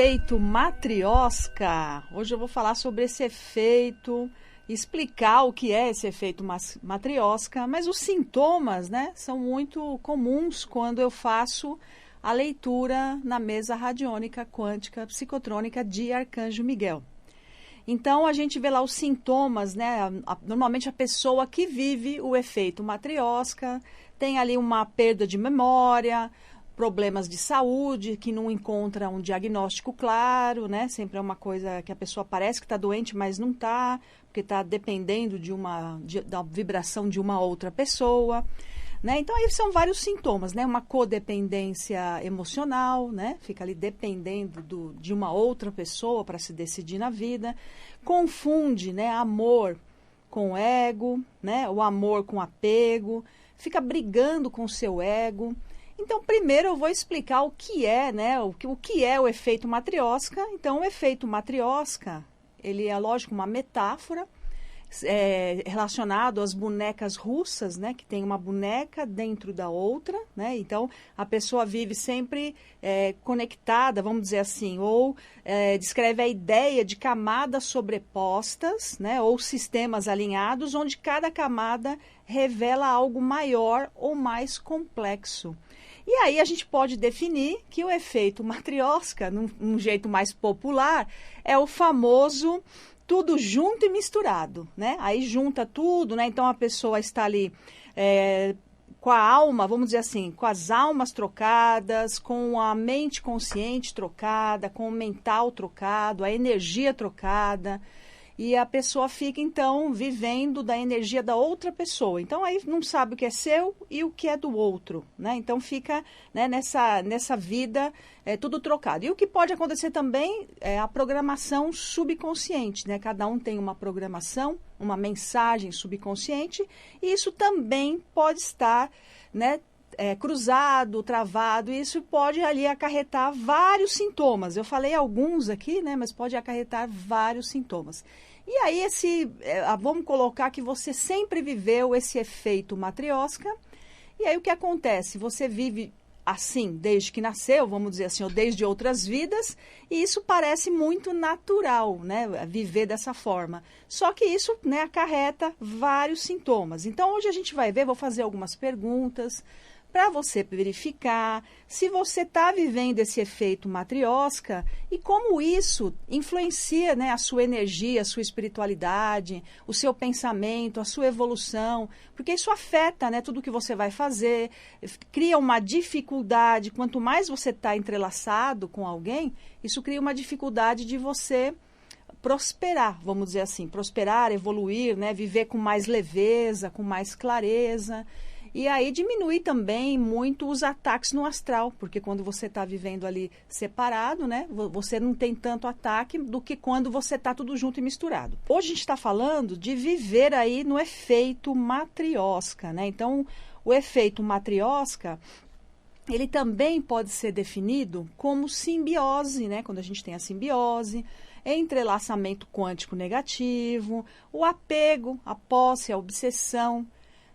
efeito matrioska. Hoje eu vou falar sobre esse efeito, explicar o que é esse efeito matrioska, mas os sintomas, né, são muito comuns quando eu faço a leitura na mesa radiônica quântica psicotrônica de Arcanjo Miguel. Então, a gente vê lá os sintomas, né? Normalmente a pessoa que vive o efeito matrioska tem ali uma perda de memória, problemas de saúde, que não encontra um diagnóstico claro, né? Sempre é uma coisa que a pessoa parece que está doente, mas não está, porque está dependendo da vibração de uma outra pessoa. Né? Então, aí são vários sintomas, né? Uma codependência emocional, né? Fica ali dependendo de uma outra pessoa para se decidir na vida. Confunde, né? Amor com ego, né? O amor com apego. Fica brigando com o seu ego. Então, primeiro eu vou explicar o que é, né? O que é o efeito matrioska. Então, o efeito matrioska, ele é, lógico, uma metáfora, relacionado às bonecas russas, né, que tem uma boneca dentro da outra, né, então a pessoa vive sempre conectada, vamos dizer assim, ou descreve a ideia de camadas sobrepostas, né, ou sistemas alinhados, onde cada camada revela algo maior ou mais complexo. E aí a gente pode definir que o efeito matrioska, num jeito mais popular, é o famoso tudo junto e misturado, né? Aí junta tudo, né? Então a pessoa está ali com a alma, vamos dizer assim, com as almas trocadas, com a mente consciente trocada, com o mental trocado, a energia trocada. E a pessoa fica, então, vivendo da energia da outra pessoa. Então, aí não sabe o que é seu e o que é do outro, né? Então, fica, né, nessa vida tudo trocado. E o que pode acontecer também é a programação subconsciente, né? Cada um tem uma programação, uma mensagem subconsciente, e isso também pode estar, né, cruzado, travado, e isso pode ali acarretar vários sintomas. Eu falei alguns aqui, né, mas pode acarretar vários sintomas. E aí vamos colocar que você sempre viveu esse efeito matrioska, e aí o que acontece? Você vive assim desde que nasceu, vamos dizer assim, ou desde outras vidas, e isso parece muito natural, né, viver dessa forma. Só que isso, né, acarreta vários sintomas. Então hoje a gente vai ver, vou fazer algumas perguntas para você verificar se você está vivendo esse efeito matrioska e como isso influencia, né, a sua energia, a sua espiritualidade, o seu pensamento, a sua evolução, porque isso afeta, né, tudo que você vai fazer, cria uma dificuldade. Quanto mais você está entrelaçado com alguém, isso cria uma dificuldade de você prosperar, vamos dizer assim, prosperar, evoluir, né, viver com mais leveza, com mais clareza. E aí diminui também muito os ataques no astral, porque quando você está vivendo ali separado, né, você não tem tanto ataque do que quando você está tudo junto e misturado. Hoje a gente está falando de viver aí no efeito matrioska, né? Então, o efeito matrioska, ele também pode ser definido como simbiose, né? Quando a gente tem a simbiose, entrelaçamento quântico negativo, o apego, a posse, a obsessão.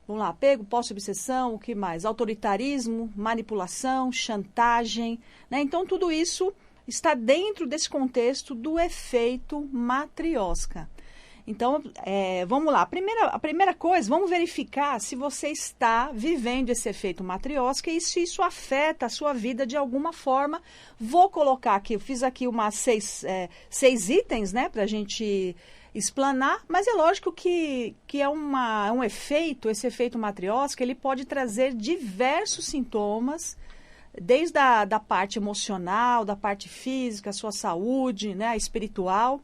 Vamos lá, apego, posse, obsessão, o que mais? Autoritarismo, manipulação, chantagem, né? Então, tudo isso está dentro desse contexto do efeito matrioska. Então, vamos lá. A primeira coisa, vamos verificar se você está vivendo esse efeito matrioska e se isso afeta a sua vida de alguma forma. Vou colocar aqui, eu fiz aqui seis itens, né, para a gente explanar, mas é lógico que é um efeito, esse efeito matrioska, ele pode trazer diversos sintomas, desde da parte emocional, da parte física, a sua saúde, né, a espiritual.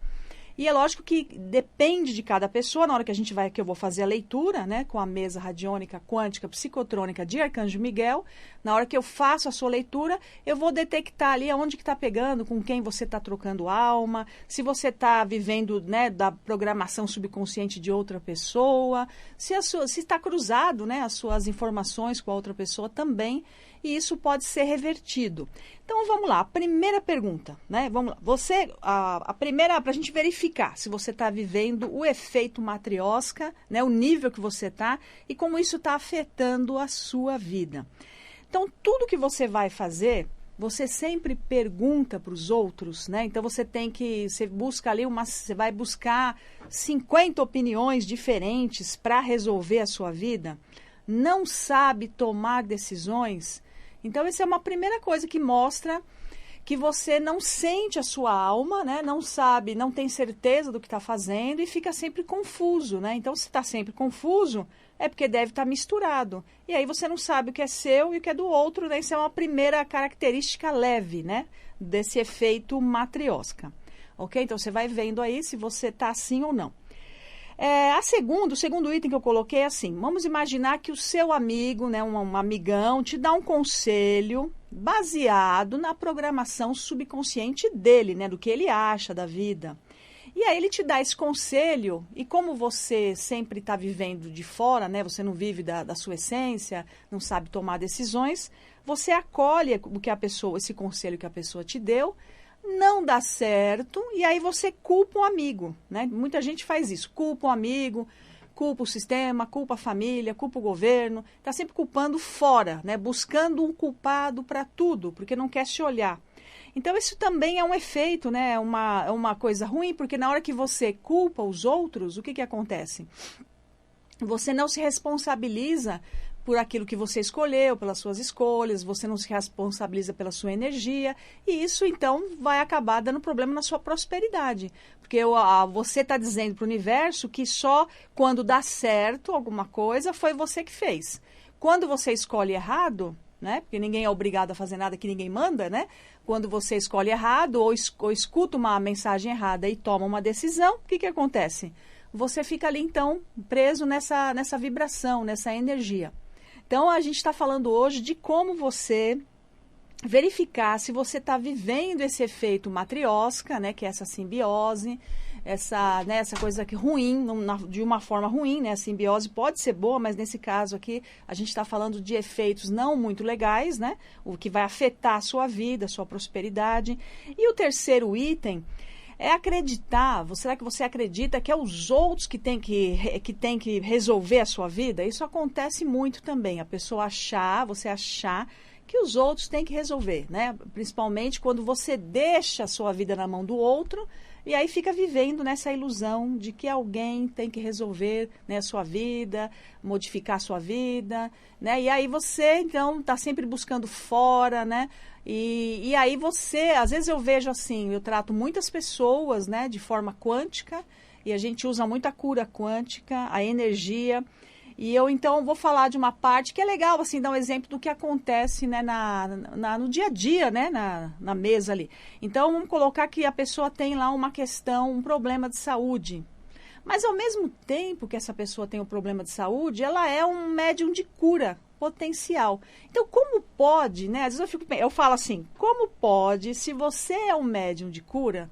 E é lógico que depende de cada pessoa. Na hora que eu vou fazer a leitura, né, com a mesa radiônica quântica psicotrônica de Arcanjo Miguel, na hora que eu faço a sua leitura, eu vou detectar ali aonde que está pegando, com quem você está trocando alma, se você está vivendo, né, da programação subconsciente de outra pessoa, se está cruzado, né, as suas informações com a outra pessoa também, e isso pode ser revertido. Então, vamos lá. A primeira pergunta, né? Vamos lá. A primeira, para a gente verificar se você está vivendo o efeito matrioska, né? O nível que você está e como isso está afetando a sua vida. Então, tudo que você vai fazer, você sempre pergunta para os outros, né? Então você busca ali você vai buscar 50 opiniões diferentes para resolver a sua vida, não sabe tomar decisões. Então essa é uma primeira coisa que mostra que você não sente a sua alma, né? Não sabe, não tem certeza do que está fazendo e fica sempre confuso, né? Então, se está sempre confuso, é porque deve estar misturado. E aí você não sabe o que é seu e o que é do outro, né? Isso é uma primeira característica leve, né? Desse efeito matriosca. Ok? Então, você vai vendo aí se você está assim ou não. O segundo item que eu coloquei é assim, vamos imaginar que o seu amigo, né, um amigão, te dá um conselho baseado na programação subconsciente dele, né, do que ele acha da vida. E aí ele te dá esse conselho, e como você sempre está vivendo de fora, né, você não vive da sua essência, não sabe tomar decisões, você acolhe esse conselho que a pessoa te deu, não dá certo, e aí você culpa um amigo, né? Muita gente faz isso, culpa um amigo, culpa o sistema, culpa a família, culpa o governo, está sempre culpando fora, né? Buscando um culpado para tudo, porque não quer se olhar. Então, isso também é um efeito, né? É uma coisa ruim, porque na hora que você culpa os outros, o que acontece? Você não se responsabiliza por aquilo que você escolheu, pelas suas escolhas, você não se responsabiliza pela sua energia, e isso, então, vai acabar dando problema na sua prosperidade. Porque você está dizendo para o universo que só quando dá certo alguma coisa foi você que fez. Quando você escolhe errado, né? Porque ninguém é obrigado a fazer nada que ninguém manda, né? Quando você escolhe errado ou escuta uma mensagem errada e toma uma decisão, o que acontece? Você fica ali, então, preso nessa vibração, nessa energia. Então, a gente está falando hoje de como você verificar se você está vivendo esse efeito matriosca, né, que é essa simbiose, essa coisa que ruim, de uma forma ruim, né, a simbiose pode ser boa, mas nesse caso aqui a gente está falando de efeitos não muito legais, né, o que vai afetar a sua vida, a sua prosperidade. E o terceiro item é acreditar. Será que você acredita que é os outros que têm que resolver a sua vida? Isso acontece muito também. Você achar que os outros têm que resolver, né? Principalmente quando você deixa a sua vida na mão do outro e aí fica vivendo nessa ilusão de que alguém tem que resolver, né, a sua vida, modificar a sua vida, né? E aí você, então, está sempre buscando fora, né? E aí às vezes eu vejo assim, eu trato muitas pessoas, né, de forma quântica, e a gente usa muito a cura quântica, a energia, e eu então vou falar de uma parte que é legal, assim, dar um exemplo do que acontece, né, no dia a dia, né, na mesa ali. Então, vamos colocar que a pessoa tem lá uma questão, um problema de saúde. Mas, ao mesmo tempo que essa pessoa tem um problema de saúde, ela é um médium de cura potencial. Então, como pode, né? Às vezes eu falo assim, como pode, se você é um médium de cura,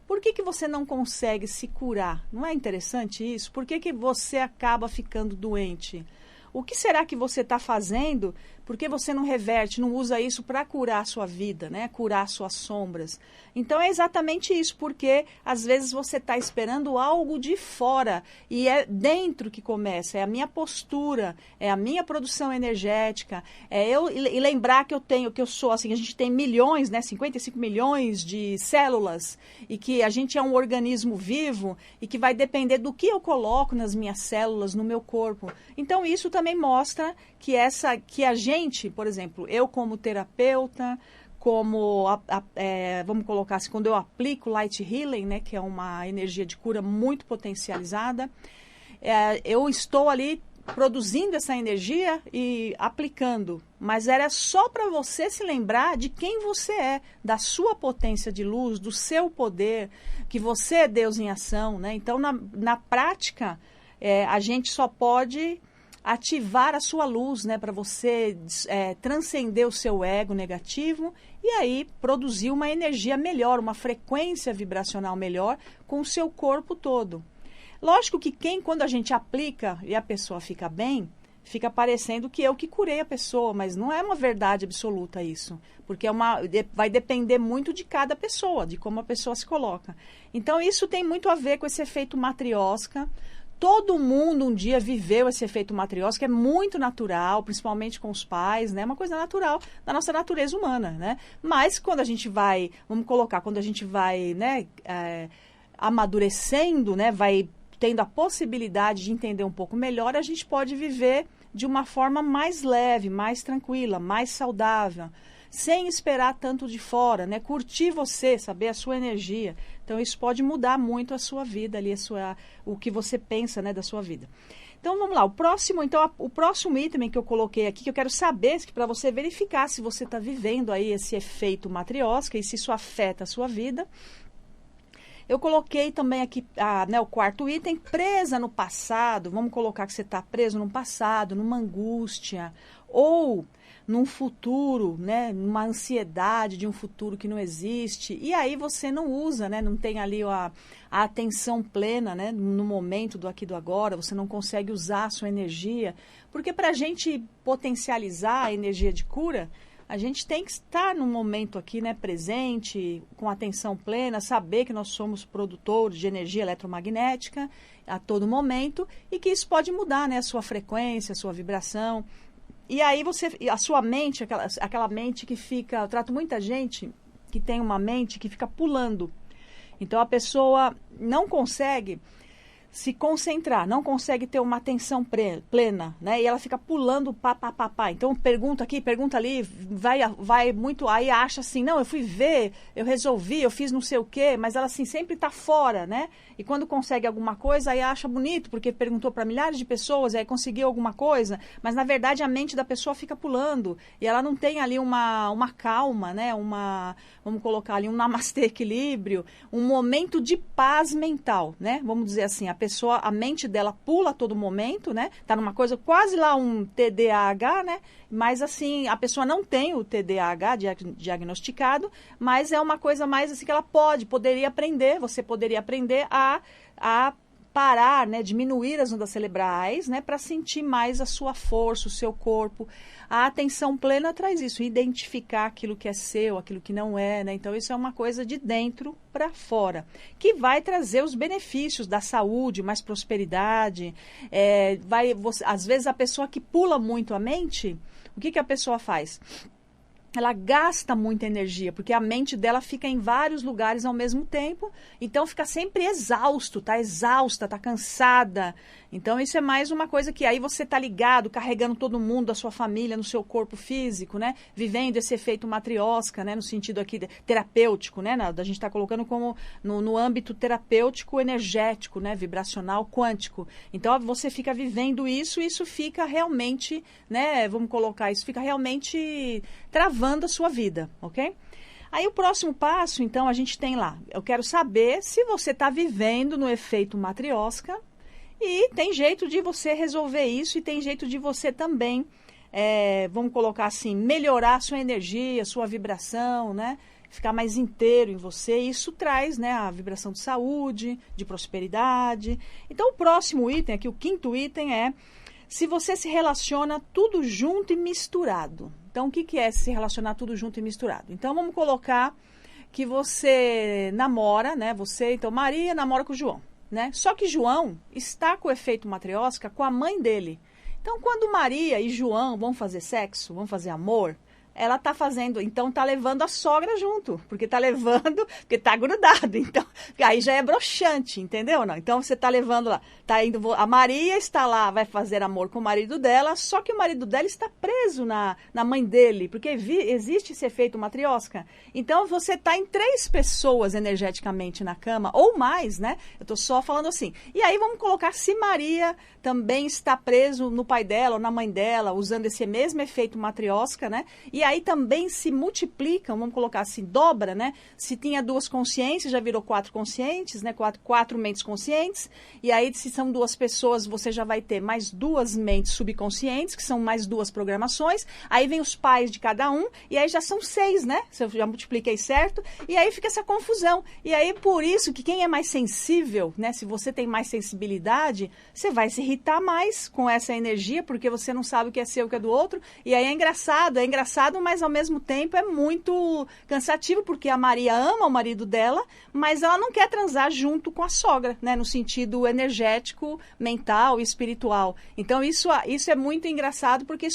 por que você não consegue se curar? Não é interessante isso? Por que você acaba ficando doente? O que será que você está fazendo? Por que você não reverte, não usa isso para curar a sua vida, né? Curar suas sombras? Então, é exatamente isso, porque às vezes você está esperando algo de fora e é dentro que começa, é a minha postura, é a minha produção energética, e lembrar que eu sou, assim, a gente tem milhões, né? 55 milhões de células e que a gente é um organismo vivo e que vai depender do que eu coloco nas minhas células, no meu corpo. Então, isso também mostra que a gente, por exemplo, eu como terapeuta, vamos colocar assim, quando eu aplico Light Healing, né, que é uma energia de cura muito potencializada, eu estou ali produzindo essa energia e aplicando, mas era só para você se lembrar de quem você é, da sua potência de luz, do seu poder, que você é Deus em ação, né? Então, na prática, a gente só pode ativar a sua luz, né, para você transcender o seu ego negativo e aí produzir uma energia melhor, uma frequência vibracional melhor com o seu corpo todo. Lógico que quando a gente aplica e a pessoa fica bem, fica parecendo que eu que curei a pessoa, mas não é uma verdade absoluta isso, porque vai depender muito de cada pessoa, de como a pessoa se coloca. Então, isso tem muito a ver com esse efeito matriosca. Todo mundo um dia viveu esse efeito matriosca, é muito natural, principalmente com os pais, né? É uma coisa natural da nossa natureza humana, né? Mas quando a gente vai, vamos colocar, quando a gente vai, né, amadurecendo, né, vai tendo a possibilidade de entender um pouco melhor, a gente pode viver de uma forma mais leve, mais tranquila, mais saudável, sem esperar tanto de fora, né? Curtir você, saber a sua energia. Então, isso pode mudar muito a sua vida ali, o que você pensa, né, da sua vida. Então, vamos lá. O próximo item que eu coloquei aqui, que eu quero saber, para você verificar se você está vivendo aí esse efeito matriosca e se isso afeta a sua vida. Eu coloquei também aqui o quarto item, presa no passado. Vamos colocar que você está preso no passado, numa angústia, ou num futuro, né, numa ansiedade de um futuro que não existe, e aí você não usa, né, não tem ali a atenção plena, né, no momento do aqui e do agora, você não consegue usar a sua energia, porque para a gente potencializar a energia de cura, a gente tem que estar no momento aqui, né, presente, com atenção plena, saber que nós somos produtores de energia eletromagnética a todo momento, e que isso pode mudar, né, a sua frequência, a sua vibração. E aí a sua mente, aquela mente que fica, eu trato muita gente que tem uma mente que fica pulando. Então a pessoa não consegue se concentrar, não consegue ter uma atenção plena, né? E ela fica pulando pá. Então pergunta aqui, pergunta ali, vai muito, aí acha assim, não, eu fui ver, eu resolvi, eu fiz não sei o quê, mas ela assim sempre está fora, né? E quando consegue alguma coisa, aí acha bonito, porque perguntou para milhares de pessoas, aí conseguiu alguma coisa, mas na verdade a mente da pessoa fica pulando, e ela não tem ali uma calma, né? Vamos colocar ali um namastê equilíbrio, um momento de paz mental, né? Vamos dizer assim, a mente dela pula a todo momento, né? Tá numa coisa quase lá um TDAH, né? Mas assim, a pessoa não tem o TDAH diagnosticado, mas é uma coisa mais assim que ela poderia aprender, você poderia aprender a parar, né, diminuir as ondas cerebrais, né, para sentir mais a sua força, o seu corpo. A atenção plena traz isso, identificar aquilo que é seu, aquilo que não é, né? Então isso é uma coisa de dentro para fora, que vai trazer os benefícios da saúde, mais prosperidade. Às vezes a pessoa que pula muito a mente, o que a pessoa faz? Ela gasta muita energia, porque a mente dela fica em vários lugares ao mesmo tempo, então fica sempre tá exausta, tá cansada. Então isso é mais uma coisa que aí você tá ligado, carregando todo mundo da sua família no seu corpo físico, né? Vivendo esse efeito matriosca, né? No sentido aqui terapêutico, né? A gente está colocando como no âmbito terapêutico, energético, né? Vibracional, quântico. Então você fica vivendo isso, e isso fica realmente, né? Vamos colocar, isso fica realmente travando a sua vida, ok? Aí o próximo passo, então, a gente tem lá, eu quero saber se você está vivendo no efeito matriosca, e tem jeito de você resolver isso, e tem jeito de você também, vamos colocar assim, melhorar a sua energia, a sua vibração, né? Ficar mais inteiro em você. Isso traz, né, a vibração de saúde, de prosperidade. Então, o próximo item aqui, o quinto item é se você se relaciona tudo junto e misturado. Então, o que é se relacionar tudo junto e misturado? Então, vamos colocar que você namora, né? Então, Maria namora com o João, né? Só que João está com o efeito matriosca com a mãe dele. Então, quando Maria e João vão fazer sexo, vão fazer amor, ela tá fazendo, então tá levando a sogra junto, porque tá grudado, então, aí já é broxante, entendeu? Não, então você tá levando lá, a Maria está lá, vai fazer amor com o marido dela, só que o marido dela está preso na mãe dele, porque existe esse efeito matriosca. Então você tá em 3 pessoas energeticamente na cama, ou mais, né? Eu tô só falando assim. E aí vamos colocar se Maria também está preso no pai dela ou na mãe dela, usando esse mesmo efeito matriosca, né? E aí também se multiplicam, vamos colocar assim, dobra, né? Se tinha 2 consciências, já virou 4 conscientes, né? 4 mentes conscientes. E aí, se são 2 pessoas, você já vai ter mais 2 mentes subconscientes, que são mais 2 programações. Aí vem os pais de cada um, e aí já são 6, né? Se eu já multipliquei certo. E aí fica essa confusão. E aí, por isso que quem é mais sensível, né? Se você tem mais sensibilidade, você vai se irritar mais com essa energia, porque você não sabe o que é seu, o que é do outro. E aí é engraçado, engraçado, mas ao mesmo tempo é muito cansativo, porque a Maria ama o marido dela, mas ela não quer transar junto com a sogra, né? No sentido energético, mental e espiritual. Então, isso é muito engraçado, porque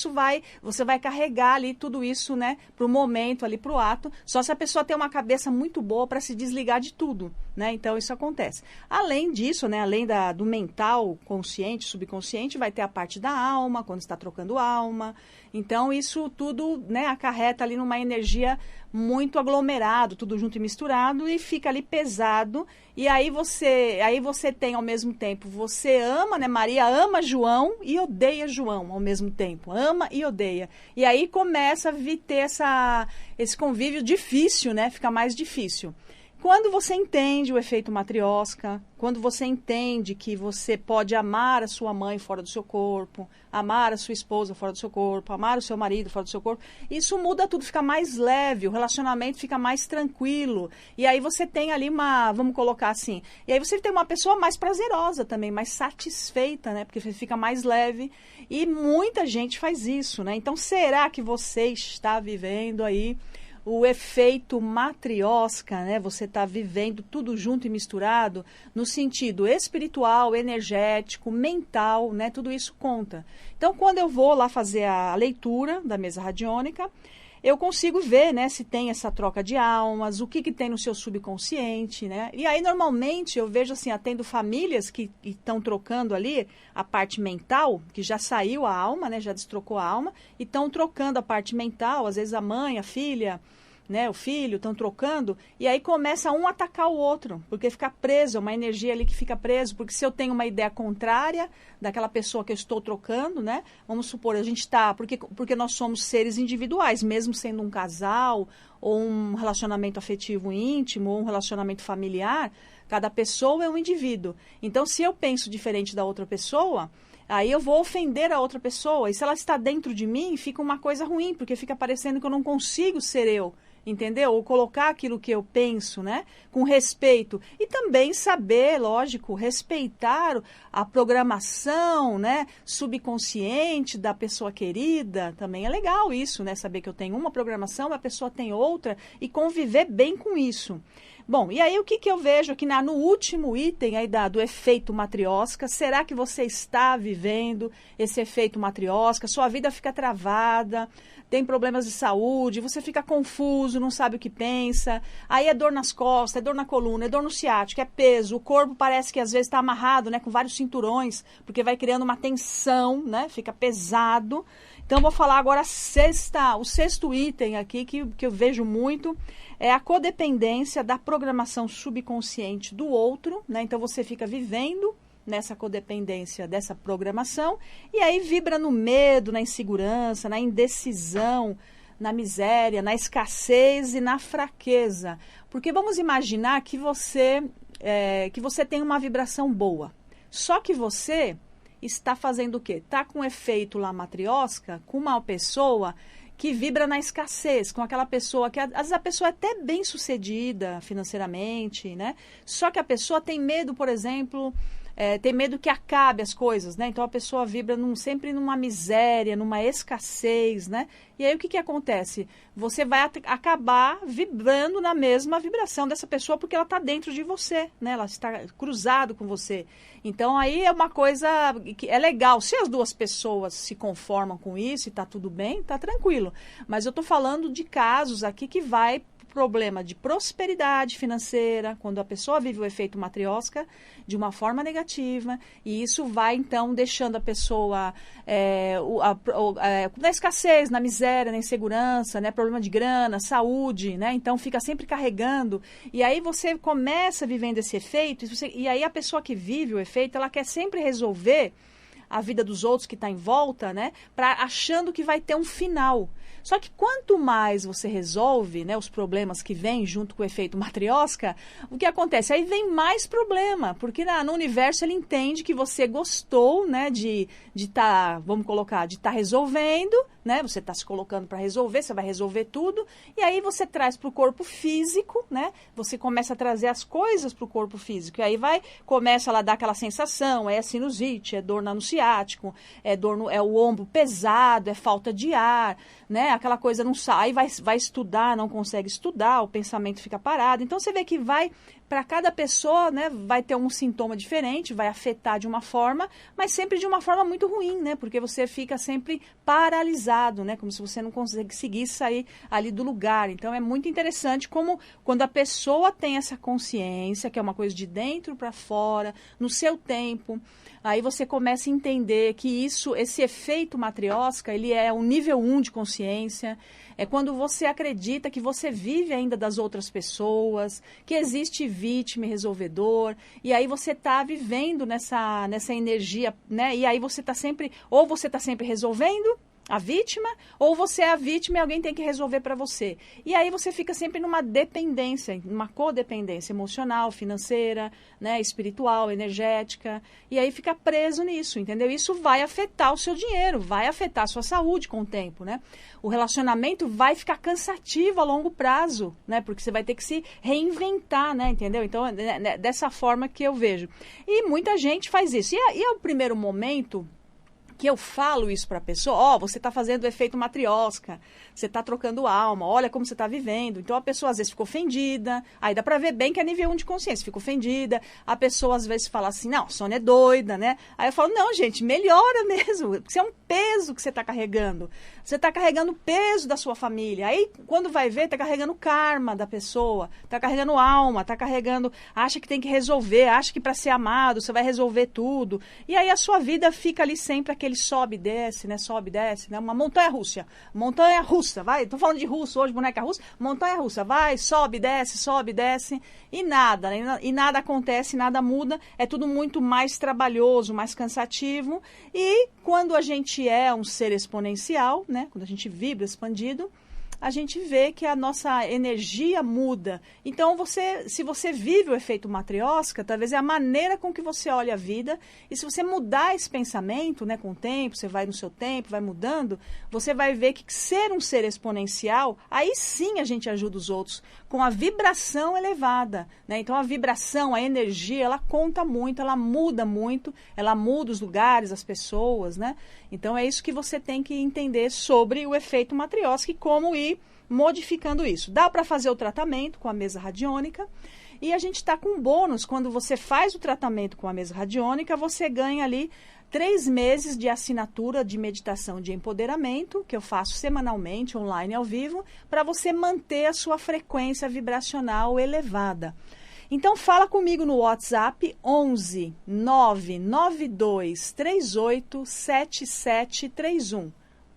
você vai carregar ali tudo isso, né? Para o momento, ali para o ato, só se a pessoa tem uma cabeça muito boa para se desligar de tudo, né? Então, isso acontece. Além disso, né? Além do mental, consciente, subconsciente, vai ter a parte da alma, quando está trocando alma. Então, isso tudo, né, acarreta ali numa energia muito aglomerado, tudo junto e misturado, e fica ali pesado. E aí você tem ao mesmo tempo, você ama, né? Maria ama João e odeia João ao mesmo tempo. Ama e odeia. E aí começa a ter esse convívio difícil, né? Fica mais difícil. Quando você entende o efeito matriosca, quando você entende que você pode amar a sua mãe fora do seu corpo, amar a sua esposa fora do seu corpo, amar o seu marido fora do seu corpo, isso muda tudo, fica mais leve, o relacionamento fica mais tranquilo. E aí você tem ali vamos colocar assim, e aí você tem uma pessoa mais prazerosa também, mais satisfeita, né? Porque você fica mais leve. E muita gente faz isso, né? Então, será que você está vivendo aí o efeito matriosca, né? Você está vivendo tudo junto e misturado no sentido espiritual, energético, mental, né? Tudo isso conta. Então, quando eu vou lá fazer a leitura da mesa radiônica, eu consigo ver, né, se tem essa troca de almas, o que tem no seu subconsciente, né? E aí, normalmente, eu vejo assim, atendo famílias que estão trocando ali a parte mental, que já saiu a alma, né, já destrocou a alma, e estão trocando a parte mental, às vezes a mãe, a filha, né, o filho, estão trocando, e aí começa um a atacar o outro, porque fica preso, é uma energia ali que fica preso, porque se eu tenho uma ideia contrária daquela pessoa que eu estou trocando, né, vamos supor, a gente está, porque nós somos seres individuais, mesmo sendo um casal, ou um relacionamento afetivo íntimo, ou um relacionamento familiar, cada pessoa é um indivíduo. Então, se eu penso diferente da outra pessoa, aí eu vou ofender a outra pessoa, e se ela está dentro de mim, fica uma coisa ruim, porque fica parecendo que eu não consigo ser eu. Entendeu? Ou colocar aquilo que eu penso, né? Com respeito. E também saber, lógico, respeitar a programação, né? Subconsciente da pessoa querida. Também é legal isso, né? Saber que eu tenho uma programação, a pessoa tem outra e conviver bem com isso. Bom, e aí o que eu vejo aqui no último item aí do efeito matriosca? Será que você está vivendo esse efeito matriosca? Sua vida fica travada, tem problemas de saúde, você fica confuso, não sabe o que pensa, aí é dor nas costas, é dor na coluna, é dor no ciático, é peso, o corpo parece que às vezes está amarrado, né, com vários cinturões, porque vai criando uma tensão, né, fica pesado. Então, vou falar agora o sexto item aqui, que eu vejo muito, é a codependência da programação subconsciente do outro, né? Então, você fica vivendo nessa codependência dessa programação, e aí vibra no medo, na insegurança, na indecisão, na miséria, na escassez e na fraqueza. Porque vamos imaginar que você tem uma vibração boa, só que você está fazendo o quê? Está com efeito lá matriosca, com uma pessoa que vibra na escassez, com aquela pessoa que, às vezes, a pessoa é até bem sucedida financeiramente, né? Só que a pessoa tem medo, por exemplo, tem medo que acabe as coisas, né? Então, a pessoa vibra sempre numa miséria, numa escassez, né? E aí, o que acontece? Você vai acabar vibrando na mesma vibração dessa pessoa, porque ela está dentro de você, né? Ela está cruzado com você. Então, aí é uma coisa que é legal. Se as duas pessoas se conformam com isso e está tudo bem, está tranquilo. Mas eu estou falando de casos aqui que vai problema de prosperidade financeira, quando a pessoa vive o efeito matriosca de uma forma negativa, e isso vai, então, deixando a pessoa na escassez, na miséria, na insegurança, né, problema de grana, saúde, né, então fica sempre carregando, e aí você começa vivendo esse efeito, e aí a pessoa que vive o efeito, ela quer sempre resolver a vida dos outros que está em volta, né, achando que vai ter um final. Só que quanto mais você resolve, né, os problemas que vêm junto com o efeito matriosca, o que acontece? Aí vem mais problema, porque no universo ele entende que você gostou, né, de estar, vamos colocar, de estar resolvendo, né? Você está se colocando para resolver, você vai resolver tudo, e aí você traz para o corpo físico, né? Você começa a trazer as coisas para o corpo físico, e aí começa a dar aquela sensação, é sinusite, é dor no ciático, é o ombro pesado, é falta de ar, né? Aquela coisa não sai, vai estudar, não consegue estudar, o pensamento fica parado. Então você vê que para cada pessoa, né, vai ter um sintoma diferente, vai afetar de uma forma, mas sempre de uma forma muito ruim, né? Porque você fica sempre paralisado, né? Como se você não conseguisse sair ali do lugar. Então é muito interessante como quando a pessoa tem essa consciência, que é uma coisa de dentro para fora, no seu tempo, aí você começa a entender que esse efeito matriosca, ele é o nível 1 de consciência. É quando você acredita que você vive ainda das outras pessoas, que existe vítima e resolvedor, e aí você está vivendo nessa energia, né? E aí você está sempre resolvendo a vítima, ou você é a vítima e alguém tem que resolver para você. E aí você fica sempre numa dependência, numa codependência emocional, financeira, né, espiritual, energética, e aí fica preso nisso, entendeu? Isso vai afetar o seu dinheiro, vai afetar a sua saúde com o tempo, né? O relacionamento vai ficar cansativo a longo prazo, né? Porque você vai ter que se reinventar, né? Entendeu? Então, dessa forma que eu vejo. E muita gente faz isso. E é o primeiro momento que eu falo isso para a pessoa, você está fazendo o efeito matriosca, você está trocando alma, olha como você está vivendo. Então a pessoa às vezes fica ofendida, aí dá para ver bem que é nível 1 de consciência, fica ofendida, a pessoa às vezes fala assim, não, a Sônia é doida, né? Aí eu falo, não, gente, melhora mesmo, porque isso é um peso que você está carregando. Você está carregando o peso da sua família. Aí, quando vai ver, está carregando o karma da pessoa, está carregando alma, está carregando, acha que tem que resolver, acha que para ser amado você vai resolver tudo. E aí a sua vida fica ali sempre aquele sobe e desce, né? Sobe e desce, né? Uma montanha russa, vai. Tô falando de russo hoje, boneca russa. Montanha russa, vai, sobe, desce, e nada, né? E nada acontece, nada muda. É tudo muito mais trabalhoso, mais cansativo. E quando a gente é um ser exponencial, né? Quando a gente vibra expandido, a gente vê que a nossa energia muda. Então, se você vive o efeito matriosca, talvez é a maneira com que você olha a vida, e se você mudar esse pensamento, né, com o tempo, você vai no seu tempo, vai mudando, você vai ver que ser um ser exponencial, aí sim a gente ajuda os outros, com a vibração elevada, né? Então, a vibração, a energia, ela conta muito, ela muda os lugares, as pessoas, né? Então, é isso que você tem que entender sobre o efeito matriosca e como ir modificando isso. Dá para fazer o tratamento com a mesa radiônica e a gente está com um bônus. Quando você faz o tratamento com a mesa radiônica, você ganha ali 3 meses de assinatura de meditação de empoderamento, que eu faço semanalmente, online, ao vivo, para você manter a sua frequência vibracional elevada. Então, fala comigo no WhatsApp 11 992 38 7731.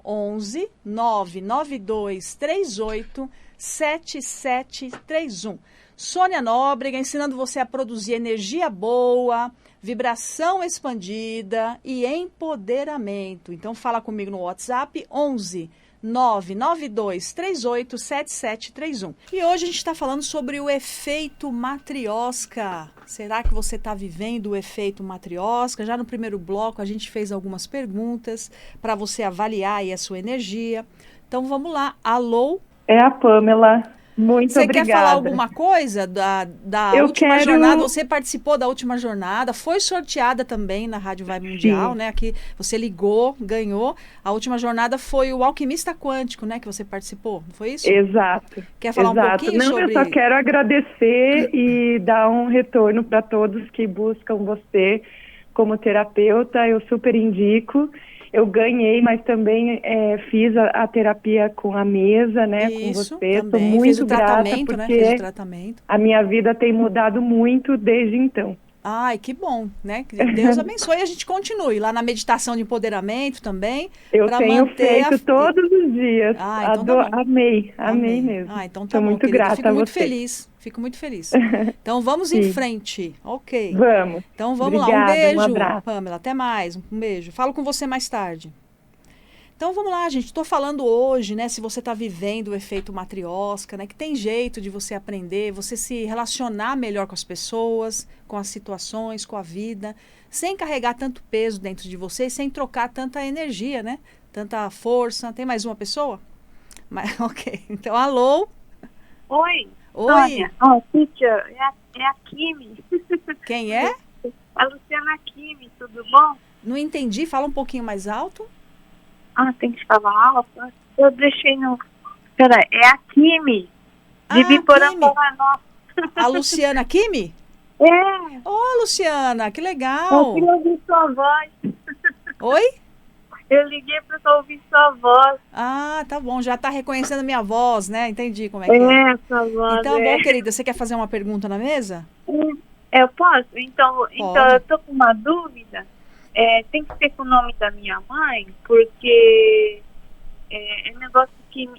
11 992 38 7731. Sônia Nóbrega, ensinando você a produzir energia boa, vibração expandida e empoderamento. Então, fala comigo no WhatsApp 11 992 38 7731. E hoje a gente está falando sobre o efeito matriosca. Será que você está vivendo o efeito matriosca? Já no primeiro bloco a gente fez algumas perguntas para você avaliar aí a sua energia. Então vamos lá. Alô? É a Pamela. Muito obrigada. Você quer falar alguma coisa da última jornada? Você participou da última jornada, foi sorteada também na Rádio Vibe Mundial, né? Aqui você ligou, ganhou. A última jornada foi o Alquimista Quântico, né? Que você participou, não foi isso? Exato. Quer falar um pouquinho sobre... Eu só quero agradecer e dar um retorno para todos que buscam você como terapeuta. Eu super indico. Eu ganhei, mas também fiz a terapia com a mesa, né, isso, com você. Estou muito grata, porque né? Fez o tratamento. A minha vida tem mudado muito desde então. Ai, que bom, né? Que Deus abençoe e a gente continue lá na meditação de empoderamento também. Eu tenho feito todos os dias. Ah, então tá bom. Amei mesmo. Ah, então tá bom, muito querida. grata Fico a muito você. feliz. Fico muito feliz. Então vamos em frente. Ok. Vamos. Então vamos Obrigada, lá. Um beijo, abraço. Pamela. Até mais. Um beijo. Falo com você mais tarde. Então vamos lá, gente. Estou falando hoje, né? Se você está vivendo o efeito matriosca, né? Que tem jeito de você aprender, você se relacionar melhor com as pessoas, com as situações, com a vida, sem carregar tanto peso dentro de você e sem trocar tanta energia, né? tanta força. Tem mais uma pessoa? Mas, ok. Então, alô? Oi. Oi. Sônia. Teacher, é a Kimi. Quem é? A Luciana Kimi, tudo bom? Não entendi. Fala um pouquinho mais alto. Tem que falar alto? Eu deixei no... Peraí, é a Kimi. De Biporã, Kimi. Paraná. A Luciana Kimi? É. Ô, Luciana, que Eu legal. queria ouvir sua voz. Oi? Eu liguei para ouvir sua voz. Tá bom. Já tá reconhecendo minha voz, né? Entendi como é que é. Sua voz. Então, bom, querida, você quer fazer uma pergunta na mesa? Eu posso? Então Pode. eu tô com uma dúvida. Tem que ser com o nome da minha mãe, porque é um negócio que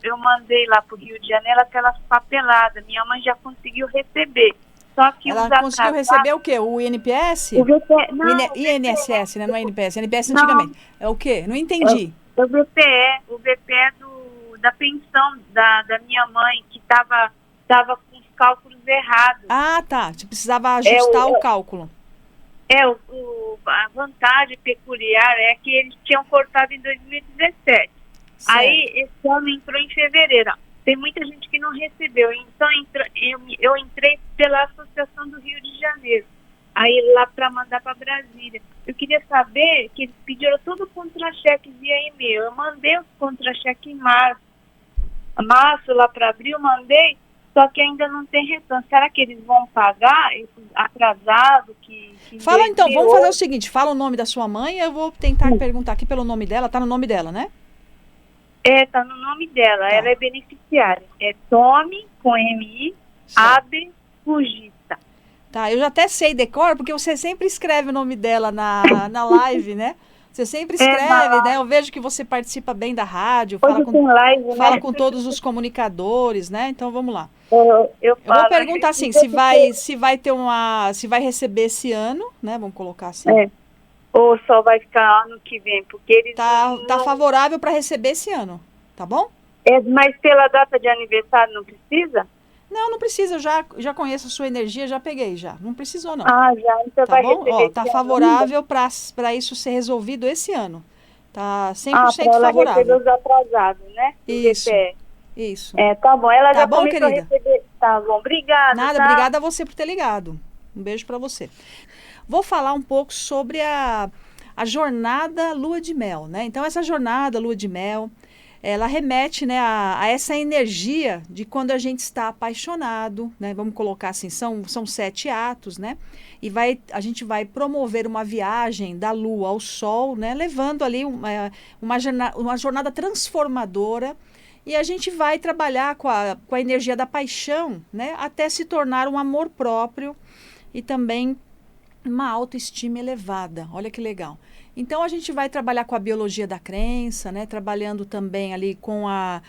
eu mandei lá pro Rio de Janeiro, aquelas papeladas. Minha mãe já conseguiu receber. Só que Ela conseguiu receber o quê? O INPS? O VPE, não, INSS, né? Não é INPS. INPS antigamente. É o quê? Não entendi. O VPE da pensão da minha mãe, que tava com os cálculos errados. Tá. Você precisava ajustar o cálculo. A vantagem peculiar é que eles tinham cortado em 2017. Certo. Aí, esse ano entrou em fevereiro. Tem muita gente que não recebeu. Então, eu entrei pela Associação do Rio de Janeiro. Aí, lá para mandar para Brasília. Eu queria saber que eles pediram todo o contra-cheque via e-mail. Eu mandei os contra-cheques em março. Lá para abril, mandei. Só que ainda não tem retorno. Será que eles vão pagar esse atrasado? Fala então, vamos fazer o seguinte. Fala o nome da sua mãe. Eu vou tentar perguntar aqui pelo nome dela. Tá no nome dela, né? Tá no nome dela. Ela é beneficiária. É Tomi, com M-I, Abe Fujita. Tá, eu já até sei decor, porque você sempre escreve o nome dela na live, né? Você sempre escreve, né? Eu vejo que você participa bem da rádio, fala com todos os comunicadores, né? Então, vamos lá. Eu vou perguntar assim, se vai receber esse ano, né? Vamos colocar assim. Ou só vai ficar ano que vem, porque eles tá favorável para receber esse ano, tá bom? Mas pela data de aniversário não precisa? Não precisa, eu já conheço a sua energia, já peguei já. Não precisou, não. Já, então tá bom? Tá favorável para isso ser resolvido esse ano. Tá 100% ela favorável. receber os atrasados, né? Isso. Tá bom, ela já bom, começou querida? a receber. Tá bom, obrigada. Nada, obrigada a você por ter ligado. Um beijo para você. Vou falar um pouco sobre a jornada Lua de Mel, né? Então, essa jornada Lua de Mel, ela remete, né, a essa energia de quando a gente está apaixonado, né? Vamos colocar assim, são 7 atos, né? E a gente vai promover uma viagem da Lua ao Sol, né? Levando ali uma jornada transformadora. E a gente vai trabalhar com a energia da paixão, né? Até se tornar um amor próprio e também uma autoestima elevada. Olha que legal. Então, a gente vai trabalhar com a biologia da crença, né? Trabalhando também ali com a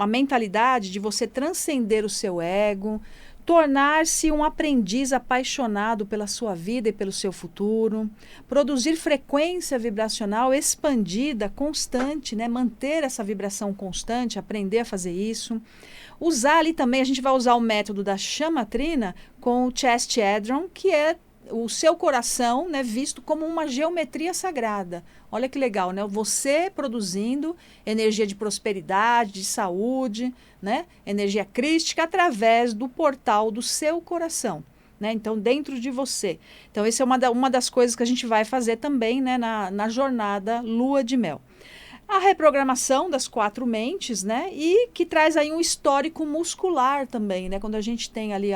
mentalidade de você transcender o seu ego, tornar-se um aprendiz apaixonado pela sua vida e pelo seu futuro, produzir frequência vibracional expandida, constante, né? Manter essa vibração constante, aprender a fazer isso. Usar ali também, a gente vai usar o método da chamatrina com o chest hedron, que é o seu coração, né, visto como uma geometria sagrada. Olha que legal, né? Você produzindo energia de prosperidade, de saúde, né? Energia crística através do portal do seu coração, né? Então, dentro de você. Então, essa é uma das coisas que a gente vai fazer também, né, na jornada Lua de Mel. A reprogramação das 4 mentes, né? E que traz aí um histórico muscular também, né? Quando a gente tem ali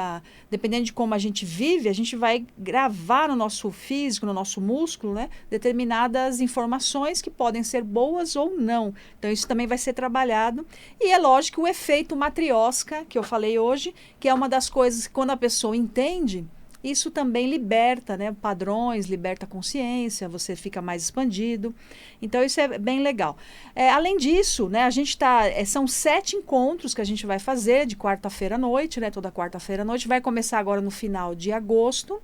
dependendo de como a gente vive, a gente vai gravar no nosso físico, no nosso músculo, né? Determinadas informações que podem ser boas ou não. Então, isso também vai ser trabalhado. E é lógico o efeito matriosca, que eu falei hoje, que é uma das coisas que quando a pessoa entende, isso também liberta, né, padrões, liberta a consciência, você fica mais expandido. Então, isso é bem legal. Além disso, né, a gente são 7 encontros que a gente vai fazer de quarta-feira à noite, né, toda quarta-feira à noite. Vai começar agora no final de agosto.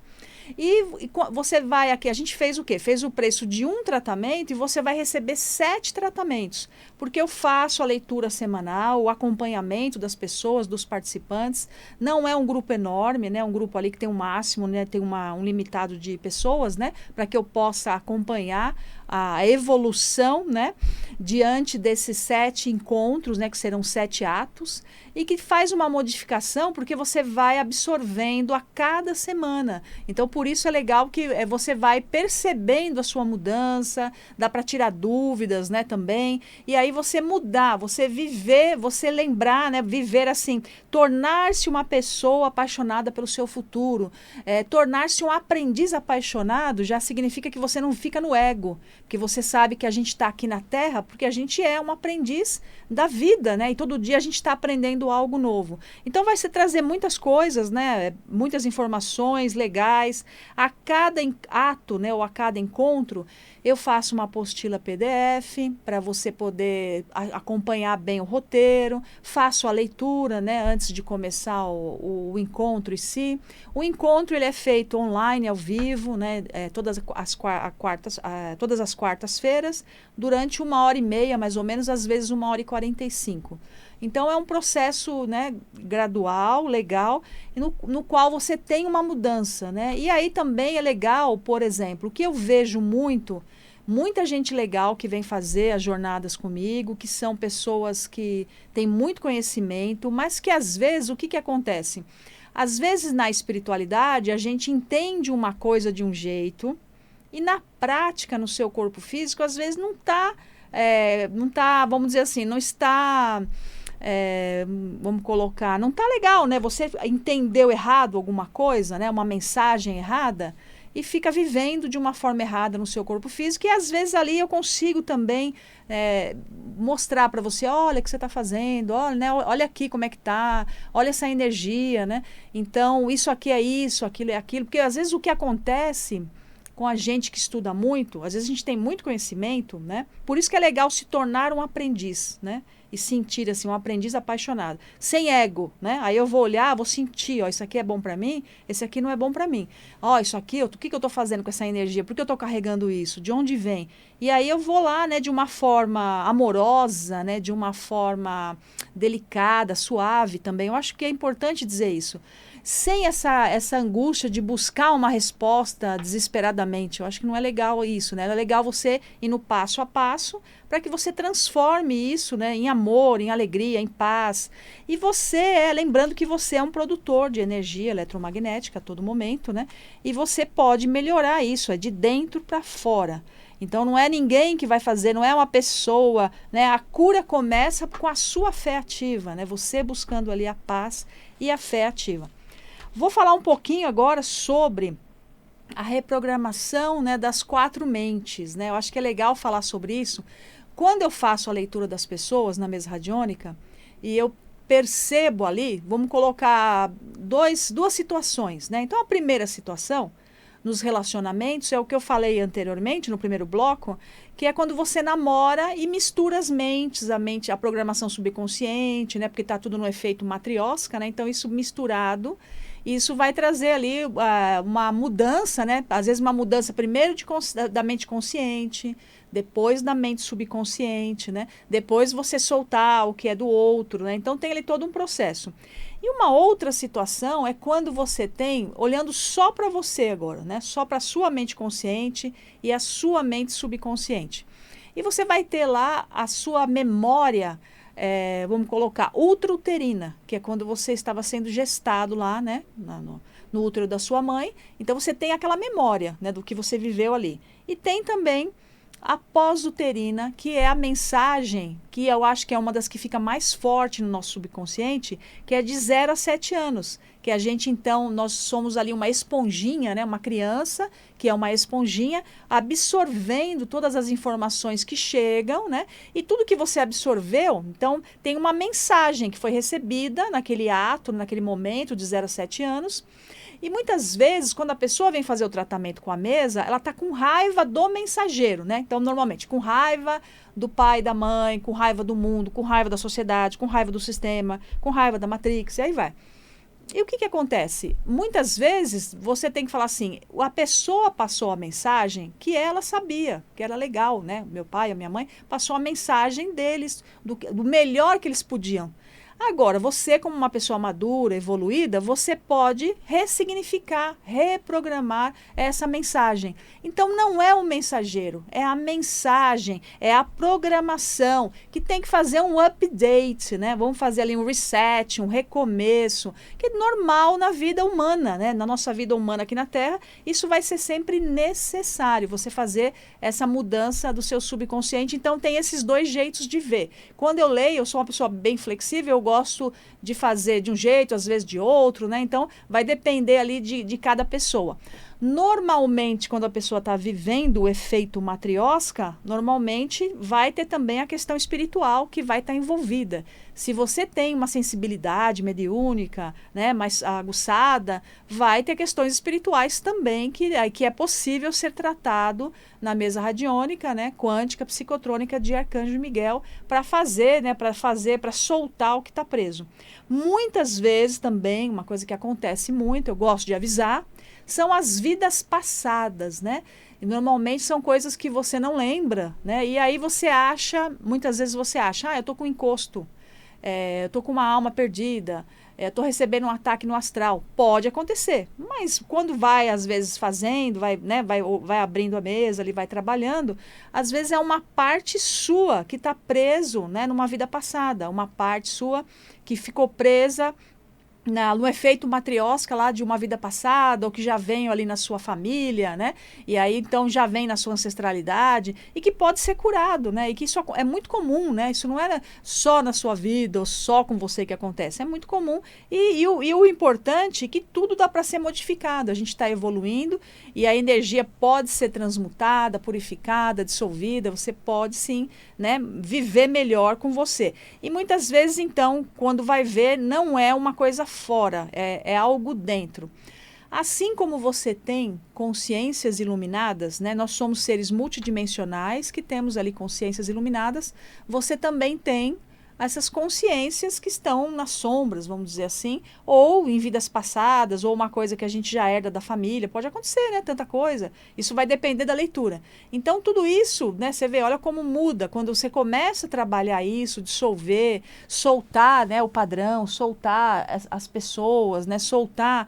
Você vai aqui, a gente fez o quê? Fez o preço de um tratamento e você vai receber 7 tratamentos, porque eu faço a leitura semanal, o acompanhamento das pessoas, dos participantes. Não é um grupo enorme, né? Um grupo ali que tem um máximo, né? Tem um limitado de pessoas, né? Para que eu possa acompanhar a evolução, né? Diante desses 7 encontros, né? Que serão 7 atos, e que faz uma modificação porque você vai absorvendo a cada semana. Então, por isso é legal que você vai percebendo a sua mudança, dá para tirar dúvidas, né, também. E aí você mudar, você viver, você lembrar, né, viver assim, tornar-se uma pessoa apaixonada pelo seu futuro. Tornar-se um aprendiz apaixonado já significa que você não fica no ego, porque você sabe que a gente está aqui na Terra porque a gente é um aprendiz da vida, né? E todo dia a gente está aprendendo algo novo. Então vai se trazer muitas coisas, né? Muitas informações legais. A cada ato, né? Ou a cada encontro, eu faço uma apostila PDF para você poder acompanhar bem o roteiro. Faço a leitura, né? Antes de começar o encontro em si. O encontro ele é feito online, ao vivo, né? Todas as quartas-feiras, durante 1h30, mais ou menos, às vezes 1h45. Então, é um processo, né, gradual, legal, no qual você tem uma mudança, né? E aí também é legal, por exemplo, o que eu vejo muita gente legal que vem fazer as jornadas comigo, que são pessoas que têm muito conhecimento, mas que às vezes, o que acontece? Às vezes na espiritualidade a gente entende uma coisa de um jeito e na prática, no seu corpo físico, às vezes não está, vamos dizer assim, não está... vamos colocar, não está legal, né? Você entendeu errado alguma coisa, né? Uma mensagem errada e fica vivendo de uma forma errada no seu corpo físico e às vezes ali eu consigo também mostrar para você, olha o que você está fazendo, olha, né? Olha aqui como é que tá, olha essa energia, né? Então isso aqui é isso, aquilo é aquilo, porque às vezes o que acontece com a gente que estuda muito, às vezes a gente tem muito conhecimento, né? Por isso que é legal se tornar um aprendiz, né? E sentir assim, um aprendiz apaixonado, sem ego, né? Aí eu vou olhar, vou sentir, ó, isso aqui é bom para mim, esse aqui não é bom para mim. Ó, isso aqui, o que eu tô fazendo com essa energia? Por que eu tô carregando isso? De onde vem? E aí eu vou lá, né, de uma forma amorosa, né, de uma forma delicada, suave também. Eu acho que é importante dizer isso. Sem essa angústia de buscar uma resposta desesperadamente. Eu acho que não é legal isso, né? É legal você ir no passo a passo para que você transforme isso, né, em amor, em alegria, em paz. E você lembrando que você é um produtor de energia eletromagnética a todo momento, né? E você pode melhorar isso, é de dentro para fora. Então não é ninguém que vai fazer, não é uma pessoa, né? A cura começa com a sua fé ativa, né? Você buscando ali a paz e a fé ativa. Vou falar um pouquinho agora sobre a reprogramação, né, das 4 mentes, né? Eu acho que é legal falar sobre isso. Quando eu faço a leitura das pessoas na mesa radiônica e eu percebo ali, vamos colocar duas situações, né? Então a primeira situação nos relacionamentos é o que eu falei anteriormente no primeiro bloco, que é quando você namora e mistura as mentes, a programação subconsciente, né? Porque está tudo no efeito matriosca, né? Então isso misturado. Isso vai trazer ali uma mudança, né? Às vezes uma mudança primeiro da mente consciente, depois da mente subconsciente, né? Depois você soltar o que é do outro, né? Então tem ali todo um processo. E uma outra situação é quando você tem, olhando só para você agora, né? Só para a sua mente consciente e a sua mente subconsciente. E você vai ter lá a sua memória, vamos colocar, ultrauterina, que é quando você estava sendo gestado lá, né, no útero da sua mãe. Então você tem aquela memória, né, do que você viveu ali. E tem também a pós-uterina, que é a mensagem, que eu acho que é uma das que fica mais forte no nosso subconsciente, que é de 0 a 7 anos. Que a gente, então, nós somos ali uma esponjinha, né? Uma criança que é uma esponjinha absorvendo todas as informações que chegam, né? E tudo que você absorveu, então, tem uma mensagem que foi recebida naquele ato, naquele momento de 0 a 7 anos. E muitas vezes, quando a pessoa vem fazer o tratamento com a mesa, ela está com raiva do mensageiro, né? Então, normalmente, com raiva do pai, da mãe, com raiva do mundo, com raiva da sociedade, com raiva do sistema, com raiva da Matrix, e aí vai. E o que acontece? Muitas vezes você tem que falar assim, a pessoa passou a mensagem que ela sabia, que era legal, né? Meu pai, a minha mãe, passou a mensagem deles, do melhor que eles podiam. Agora, você como uma pessoa madura, evoluída, você pode ressignificar, reprogramar essa mensagem. Então, não é o mensageiro, é a mensagem, é a programação que tem que fazer um update, né? Vamos fazer ali um reset, um recomeço, que é normal na vida humana, né? Na nossa vida humana aqui na Terra, isso vai ser sempre necessário, você fazer essa mudança do seu subconsciente. Então, tem esses dois jeitos de ver. Quando eu leio, eu sou uma pessoa bem flexível, eu gosto de fazer de um jeito, às vezes de outro, né? Então, vai depender ali de cada pessoa. Normalmente, quando a pessoa está vivendo o efeito matriosca, normalmente vai ter também a questão espiritual que vai estar envolvida. Se você tem uma sensibilidade mediúnica, né, mais aguçada, vai ter questões espirituais também que é possível ser tratado na mesa radiônica, né, quântica, psicotrônica de Arcanjo Miguel, para fazer, né, para soltar o que está preso. Muitas vezes também, uma coisa que acontece muito, eu gosto de avisar, são as vidas passadas, né? E normalmente são coisas que você não lembra, né? E aí você acha, muitas vezes você acha, eu tô com encosto, eu tô com uma alma perdida, tô recebendo um ataque no astral. Pode acontecer, mas quando vai, às vezes, fazendo, vai, né, vai abrindo a mesa, ali vai trabalhando, às vezes é uma parte sua que está preso, né, numa vida passada, uma parte sua que ficou presa no efeito matriosca lá de uma vida passada, ou que já veio ali na sua família, né? E aí, então, já vem na sua ancestralidade, e que pode ser curado, né? E que isso é muito comum, né? Isso não era só na sua vida, ou só com você que acontece, é muito comum. E o importante é que tudo dá para ser modificado, a gente está evoluindo, e a energia pode ser transmutada, purificada, dissolvida, você pode sim, né, viver melhor com você. E muitas vezes, então, quando vai ver, não é uma coisa fora, é algo dentro. Assim como você tem consciências iluminadas, né? Nós somos seres multidimensionais que temos ali consciências iluminadas, você também tem essas consciências que estão nas sombras, vamos dizer assim, ou em vidas passadas, ou uma coisa que a gente já herda da família, pode acontecer, né? Tanta coisa. Isso vai depender da leitura. Então, tudo isso, né? Você vê, olha como muda, quando você começa a trabalhar isso, dissolver, soltar, né, o padrão, soltar as pessoas, né? Soltar,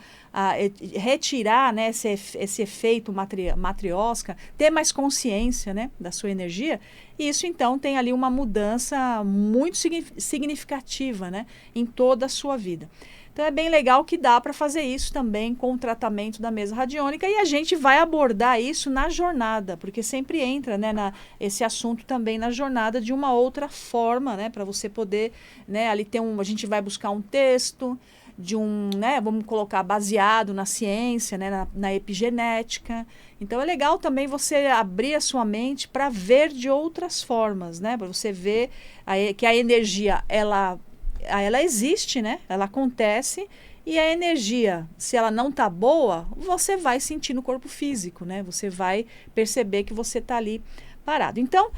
retirar, né, esse efeito matriosca, ter mais consciência, né, da sua energia. E isso, então, tem ali uma mudança muito significativa, né, em toda a sua vida. Então, é bem legal que dá para fazer isso também com o tratamento da mesa radiônica, e a gente vai abordar isso na jornada, porque sempre entra, né, esse assunto também na jornada de uma outra forma, né, para você poder, né, ali a gente vai buscar um texto, né, vamos colocar baseado na ciência, né, na epigenética. Então é legal também você abrir a sua mente para ver de outras formas, né, para você ver que a energia ela existe, né, ela acontece, e a energia, se ela não tá boa, você vai sentir no corpo físico, né, você vai perceber que você tá ali parado. Então,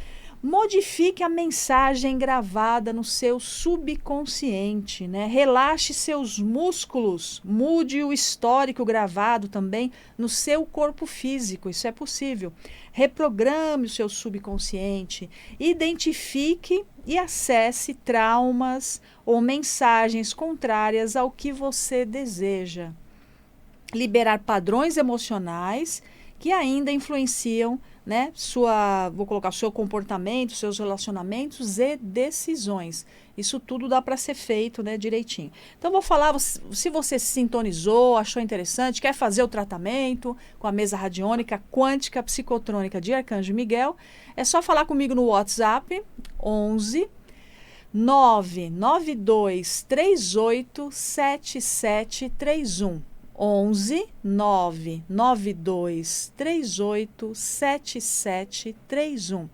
modifique a mensagem gravada no seu subconsciente, né? Relaxe seus músculos, mude o histórico gravado também no seu corpo físico, isso é possível. Reprograme o seu subconsciente, identifique e acesse traumas ou mensagens contrárias ao que você deseja. Liberar padrões emocionais que ainda influenciam, né, vou colocar seu comportamento, seus relacionamentos e decisões. Isso tudo dá para ser feito, né, direitinho. Então, vou falar, se você se sintonizou, achou interessante, quer fazer o tratamento com a mesa radiônica quântica psicotrônica de Arcanjo Miguel, é só falar comigo no WhatsApp, 11 992 38 7731. 11 992 38 7731,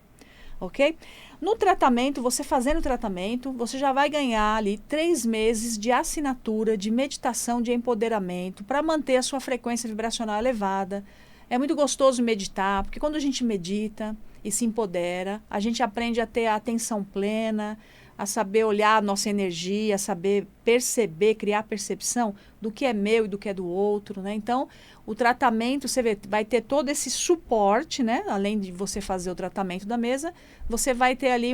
ok? No tratamento, você fazendo o tratamento, você já vai ganhar ali 3 meses de assinatura de meditação de empoderamento para manter a sua frequência vibracional elevada. É muito gostoso meditar, porque quando a gente medita e se empodera, a gente aprende a ter a atenção plena, a saber olhar a nossa energia, a saber perceber, criar percepção do que é meu e do que é do outro, né? Então, o tratamento, você vê, vai ter todo esse suporte, né? Além de você fazer o tratamento da mesa, você vai ter ali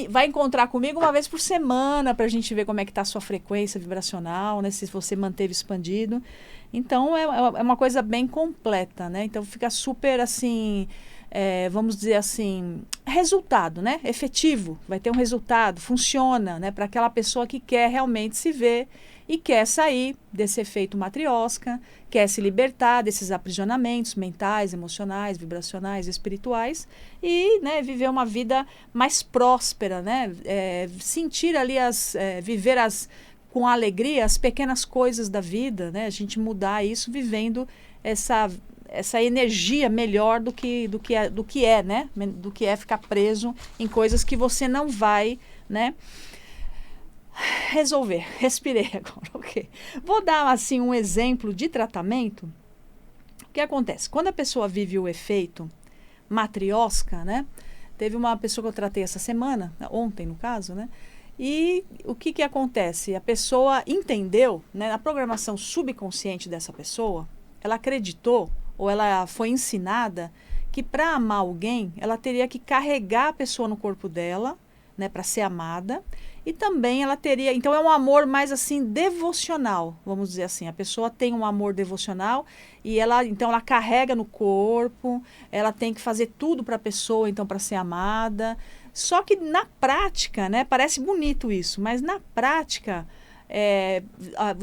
vai encontrar comigo uma vez por semana para a gente ver como é que está a sua frequência vibracional, né? Se você manteve expandido. Então, é uma coisa bem completa, né? Então, fica super, assim, vamos dizer assim, resultado, né? Efetivo, vai ter um resultado, funciona, né? Para aquela pessoa que quer realmente se ver e quer sair desse efeito matriosca, quer se libertar desses aprisionamentos mentais, emocionais, vibracionais, espirituais e, né, viver uma vida mais próspera, né? Sentir ali viver com alegria as pequenas coisas da vida, né? A gente mudar isso vivendo essa energia melhor do que é, né? Do que é ficar preso em coisas que você não vai, né, resolver. Respirei agora, ok. Vou dar, assim, um exemplo de tratamento. O que acontece? Quando a pessoa vive o efeito matriosca, né? Teve uma pessoa que eu tratei essa semana, ontem no caso, né? E o que acontece? A pessoa entendeu, né, na programação subconsciente dessa pessoa, ela acreditou ou ela foi ensinada que para amar alguém, ela teria que carregar a pessoa no corpo dela, né, para ser amada. E também ela teria, então é um amor mais assim devocional, vamos dizer assim. A pessoa tem um amor devocional e então ela carrega no corpo, ela tem que fazer tudo para a pessoa, então, para ser amada. Só que na prática, né, parece bonito isso, mas na prática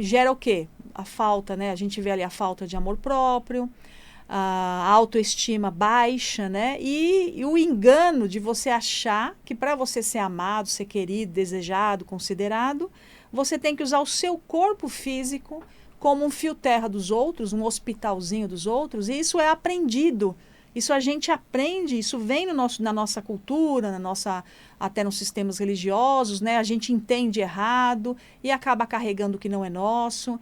gera o quê? A falta, né? A gente vê ali a falta de amor próprio, a autoestima baixa, né? E o engano de você achar que para você ser amado, ser querido, desejado, considerado, você tem que usar o seu corpo físico como um fio terra dos outros, um hospitalzinho dos outros, e isso é aprendido. Isso a gente aprende, isso vem na nossa cultura, até nos sistemas religiosos, né? A gente entende errado e acaba carregando o que não é nosso.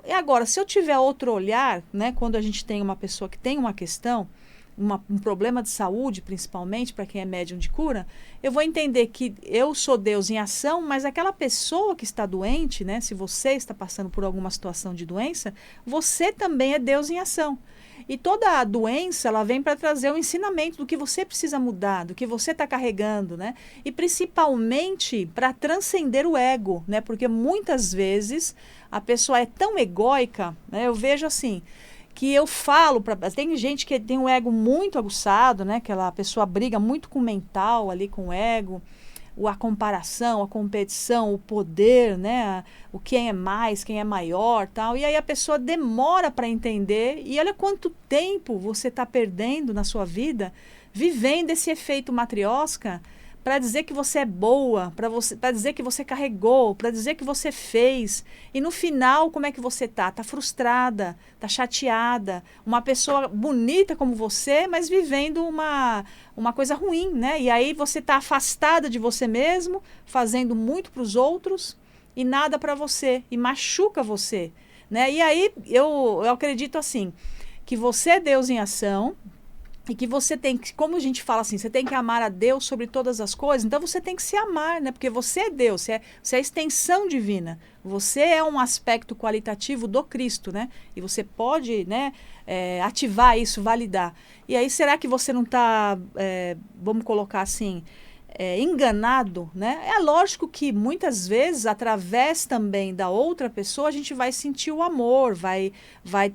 E agora, se eu tiver outro olhar, né, quando a gente tem uma pessoa que tem uma questão, um problema de saúde, principalmente para quem é médium de cura, eu vou entender que eu sou Deus em ação, mas aquela pessoa que está doente, né, se você está passando por alguma situação de doença, você também é Deus em ação. E toda a doença, ela vem para trazer o ensinamento do que você precisa mudar, do que você está carregando, né? E principalmente para transcender o ego, né? Porque muitas vezes a pessoa é tão egóica, né? Eu vejo assim, que eu falo, tem gente que tem um ego muito aguçado, né? Aquela pessoa briga muito com o mental ali, com o ego, a comparação, a competição, o poder, né? O quem é mais, quem é maior, tal. E aí a pessoa demora para entender. E olha quanto tempo você está perdendo na sua vida vivendo esse efeito matriosca para dizer que você é boa, para dizer que você carregou, para dizer que você fez. E no final, como é que você tá? Tá frustrada, tá chateada. Uma pessoa bonita como você, mas vivendo uma coisa ruim, né? E aí você tá afastada de você mesmo, fazendo muito para os outros e nada para você. E machuca você, né? E aí eu acredito assim, que você é Deus em ação, e que você tem que, como a gente fala assim, você tem que amar a Deus sobre todas as coisas, então você tem que se amar, né? Porque você é Deus, você é a extensão divina. Você é um aspecto qualitativo do Cristo, né? E você pode, né, ativar isso, validar. E aí, será que você não está, vamos colocar assim, enganado, né? É lógico que muitas vezes, através também da outra pessoa, a gente vai sentir o amor, vai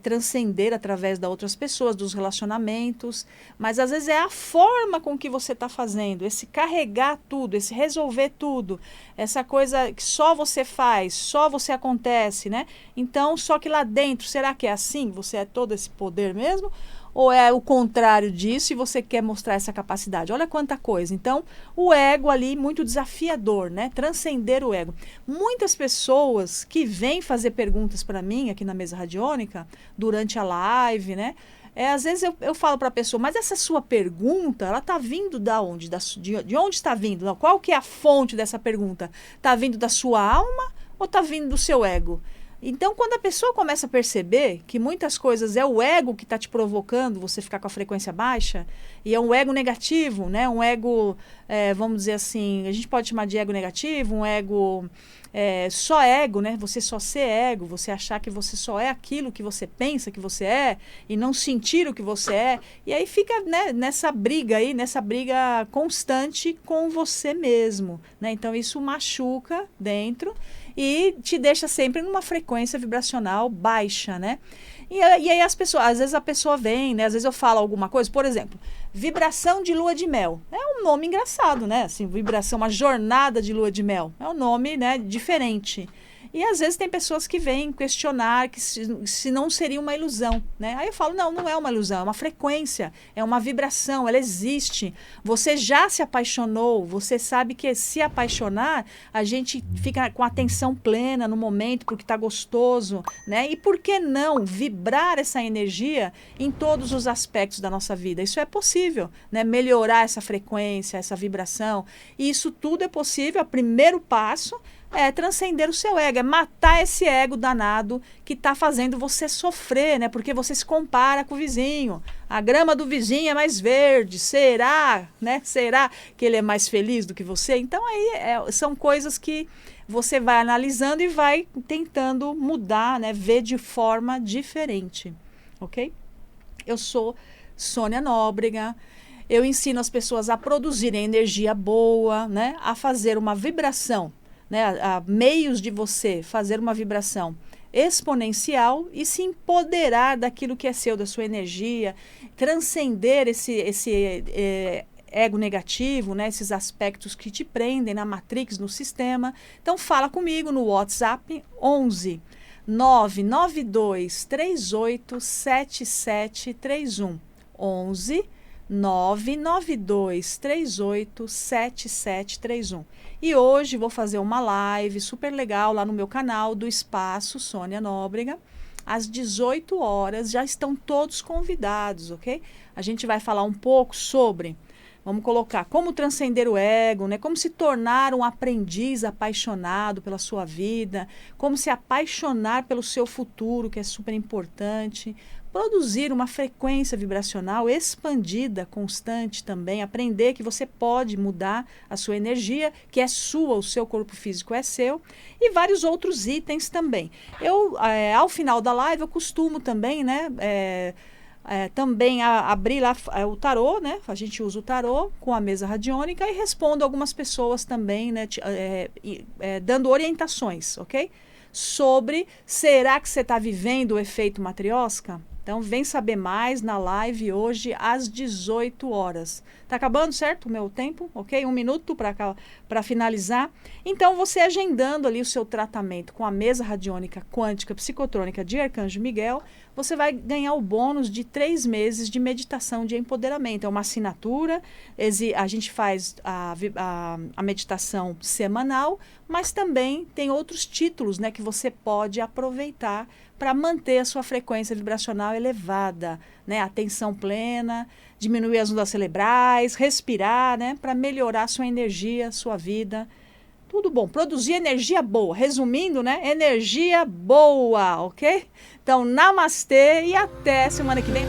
transcender através das outras pessoas, dos relacionamentos, mas às vezes é a forma com que você está fazendo, esse carregar tudo, esse resolver tudo, essa coisa que só você faz, só você acontece, né? Então, só que lá dentro, será que é assim? Você é todo esse poder mesmo? Ou é o contrário disso e você quer mostrar essa capacidade? Olha quanta coisa. Então, o ego ali, muito desafiador, né? Transcender o ego. Muitas pessoas que vêm fazer perguntas para mim aqui na mesa radiônica, durante a live, né? Às vezes eu falo para a pessoa, mas essa sua pergunta, ela está vindo da onde? De onde está vindo? Qual que é a fonte dessa pergunta? Está vindo da sua alma ou está vindo do seu ego? Então, quando a pessoa começa a perceber que muitas coisas é o ego que está te provocando você ficar com a frequência baixa, e é um ego negativo, né? Um ego, vamos dizer assim, a gente pode chamar de ego negativo, um ego, só ego, né? Você só ser ego, você achar que você só é aquilo que você pensa que você é, e não sentir o que você é. E aí fica, né, nessa briga aí, nessa briga constante com você mesmo, né? Então, isso machuca dentro e te deixa sempre numa frequência vibracional baixa, né? E aí as pessoas, às vezes a pessoa vem, né? Às vezes eu falo alguma coisa, por exemplo, vibração de lua de mel. É um nome engraçado, né? Assim, vibração, uma jornada de lua de mel. É um nome, né, diferente. E às vezes tem pessoas que vêm questionar que se não seria uma ilusão, né? Aí eu falo, não, não é uma ilusão, é uma frequência, é uma vibração, ela existe. Você já se apaixonou, você sabe que se apaixonar, a gente fica com atenção plena no momento, porque está gostoso, né? E por que não vibrar essa energia em todos os aspectos da nossa vida? Isso é possível, né? Melhorar essa frequência, essa vibração. E isso tudo é possível, é o primeiro passo. É transcender o seu ego, é matar esse ego danado que está fazendo você sofrer, né? Porque você se compara com o vizinho. A grama do vizinho é mais verde. Será, né? Será que ele é mais feliz do que você? Então aí são coisas que você vai analisando e vai tentando mudar, né? Ver de forma diferente, ok? Eu sou Sônia Nóbrega. Eu ensino as pessoas a produzirem energia boa, né? A fazer uma vibração, né, a meios de você fazer uma vibração exponencial e se empoderar daquilo que é seu, da sua energia, transcender esse ego negativo, né, esses aspectos que te prendem na matrix, no sistema. Então fala comigo no WhatsApp 11 992 38 7731 11 992 38 7731. E hoje vou fazer uma live super legal lá no meu canal do Espaço Sônia Nóbrega. Às 18 horas, já estão todos convidados, ok? A gente vai falar um pouco sobre, vamos colocar, como transcender o ego, né? Como se tornar um aprendiz apaixonado pela sua vida, como se apaixonar pelo seu futuro, que é super importante. Produzir uma frequência vibracional expandida, constante também, aprender que você pode mudar a sua energia, que é sua, o seu corpo físico é seu, e vários outros itens também. Eu, ao final da live, eu costumo também, né, também abrir lá o tarô, né, a gente usa o tarô com a mesa radiônica e respondo algumas pessoas também, né, dando orientações, ok? Sobre, será que você está vivendo o efeito matriosca? Então, vem saber mais na live hoje às 18 horas. Tá acabando, certo? O meu tempo, ok? 1 minuto para finalizar. Então, você agendando ali o seu tratamento com a mesa radiônica quântica psicotrônica de Arcanjo Miguel, você vai ganhar o bônus de 3 meses de meditação de empoderamento. É uma assinatura, a gente faz a meditação semanal, mas também tem outros títulos, né, que você pode aproveitar para manter a sua frequência vibracional elevada, né? Atenção plena, diminuir as ondas cerebrais, respirar, né? Para melhorar a sua energia, a sua vida. Tudo bom. Produzir energia boa. Resumindo, né? Energia boa, ok? Então, namastê e até semana que vem.